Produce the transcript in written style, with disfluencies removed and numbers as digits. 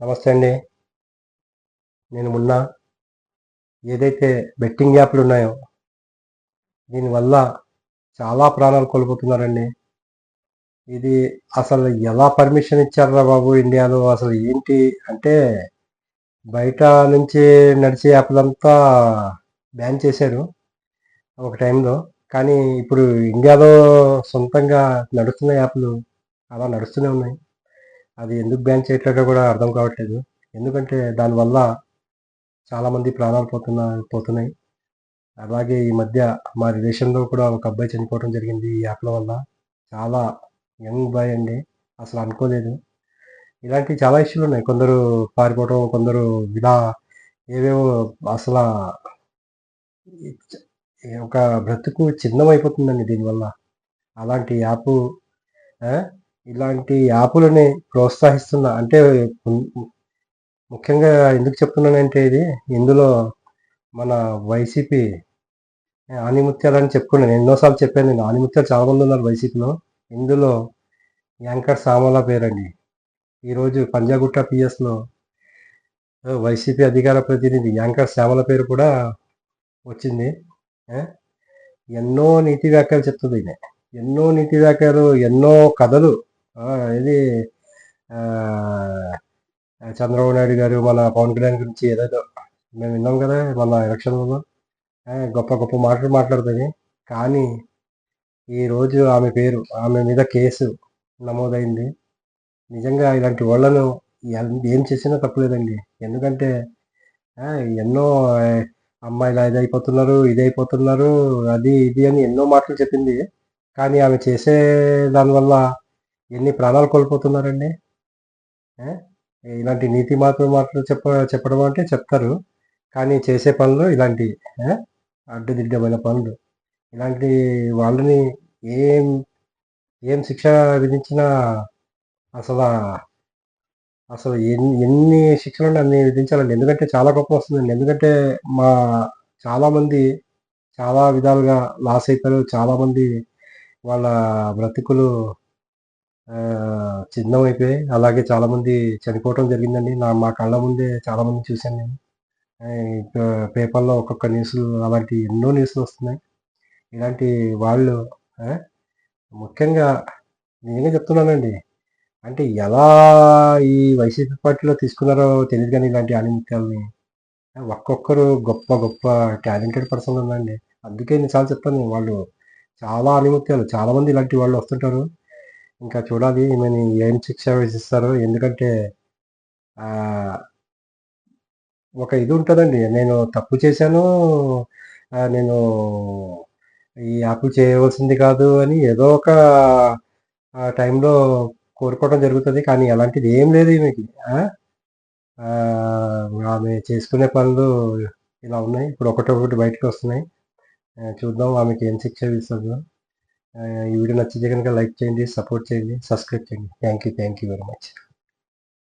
నమస్తే అండి. నేను మొన్న ఏదైతే బెట్టింగ్ యాప్‌లు ఉన్నాయో, దీనివల్ల చాలా ప్రాణాలు కోల్పోతున్నారండి. ఇది అసలు ఎలా పర్మిషన్ ఇచ్చార్రా బాబు ఇండియాలో అసలు ఏంటి అంటే, బయట నుంచి నడిచే యాప్‌లంతా బ్యాన్ చేశారు ఒక టైంలో. కానీ ఇప్పుడు ఇండియాలో సొంతంగా నడుస్తున్న యాప్‌లు అలా నడుస్తూనే ఉన్నాయి. అది ఎందుకు బ్యాన్ చేయట్లేదో కూడా అర్థం కావట్లేదు. ఎందుకంటే దానివల్ల చాలామంది ప్రాణాలు పోతున్నాయి. అలాగే ఈ మధ్య మా రిలేషన్‌లో కూడా ఒక అబ్బాయి చనిపోవడం జరిగింది ఈ యాప్‌ల వల్ల. చాలా యంగ్ బాయ్ అండి. అసలు అనుకోలేదు. ఇలాంటివి చాలా ఇష్యూలున్నాయి. కొందరు పారిపోవడం, కొందరు ఇలా ఏవేవో అసలా ఈ చ ఒక బ్రతుకు చిన్నమైపోతుందండి దీనివల్ల. అలాంటి యాపు ఆ! ఇలాంటి యాపులని ప్రోత్సహిస్తున్న అంటే హ్మ్, ముఖ్యంగా ఎందుకు చెప్తున్నానంటే ఇందులో మన వైసీపీ ఆణిముత్యాలని చెప్పుకున్నాను. ఎన్నో సార్లు చెప్పాను నేను. ఆణిముత్యాలు చాలా మందున్నారు వైసీపీలో. ఇందులో యాంకర్ సామల పేరండి. ఈరోజు పంజాగుట్ట పిఎస్‌లో వైసీపీ అధికార ప్రతినిధి యాంకర్ శ్యామల పేరు కూడా వచ్చింది. ఆ! ఎన్నో నీతి వ్యాఖ్యలు చెప్తదీమె. ఎన్నో నీతి వ్యాఖ్యలు, ఎన్నో కథలు. ఆ! ఇది ఆహ్, చంద్రబాబు నాయుడు గారు, మన పవన్ కళ్యాణ్ గురించి ఏదేదో మేము విన్నాం గదా! మొన్న ఎలక్షన్‌లలో. గొప్ప గొప్ప మాటలు మాట్లాడుతది. కానీ ఈరోజు ఆమె మీద కేసు నమోదైంది. నిజంగా ఇలాంటి వాళ్ళను ఏం చేసినా తప్పులేదండి. ఎందుకంటే ఎన్నో అమ్మాయిలు అదయిపోతున్నారు, ఇదయిపోతున్నారు, అది ఇది అని ఎన్నో మాటలు చెప్పింది. కానీ ఆమె చేసే దానివల్ల ఎన్ని ప్రాణాలు కోల్పోతున్నారండి. ఆ! ఇలాంటి నీతి మాటలు చెప్పడం అంటే చెప్తారు. కానీ చేసే పనులు ఇలాంటియి. ఆ! అడ్డదిడ్డమైన పనులు. ఇలాంటి వాళ్ళని ఏం ఏం శిక్ష విధించినా అసలా అసలు ఎన్ని శిక్షలుంటే అన్ని విధించాలండి. ఎందుకంటే చాలా కోపమొస్తుందండి. ఎందుకంటే మా చాలామంది చాలా విధాలుగా లాస్ అయిపోయారు. చాలామంది వాళ్ళ బ్రతుకులు ఛిన్నమైపోయాయి. అలాగే చాలామంది చనిపోవటం జరిగిందండి. మా కళ్ళ ముందే చాలామందిని చూశాను నేను. ఇంకా పేపర్‌లో ఒక్కొక్క న్యూస్‌లు అలాంటి ఎన్నో న్యూస్‌లొస్తున్నాయి. ఇలాంటి వాళ్ళు ఆ! ముఖ్యంగా నిజంగా చెప్తున్నానండి. అంటే ఎలా ఈ వైసీపీ పార్టీలో తీసుకున్నారో తెలీదు గానీ ఇలాంటి ఆణిముత్యాలని. ఒక్కొక్కరు గొప్ప గొప్ప టాలెంటెడ్ పర్సన్‌లున్నారండి. అందుకే ఎన్ని సార్లు చెప్తాను నేను, వాళ్ళు చాలా ఆణిముత్యాలు. చాలామంది ఇలాంటి వాళ్ళు వస్తుంటారు. ఇంకా చూడాలి ఈమెని ఏం శిక్ష విధిస్తారో. ఎందుకంటే ఆహ్, ఒక ఇది ఉంటదండి. నేను తప్పు చేశాను. నేను ఈ యాప్ చేయవలసింది కాదు అని ఏదో ఒక టైంలో కోరుకోవడం జరుగుతది. కానీ అలాంటిది ఏం లేదు ఈమెకి. ఆ! ఆమె చేసుకునే పనులు ఇలా ఉన్నాయి. ఇప్పుడు ఒకటొకటి బయటకొస్తున్నాయి. చూద్దాం ఆమెకి ఏం శిక్ష విధిస్తదో. ఈ వీడియో నచ్చితే గనుక లైక్ చేయండి, సపోర్ట్ చేయండి, సబ్స్క్రైబ్ చేయండి. Thank you very much.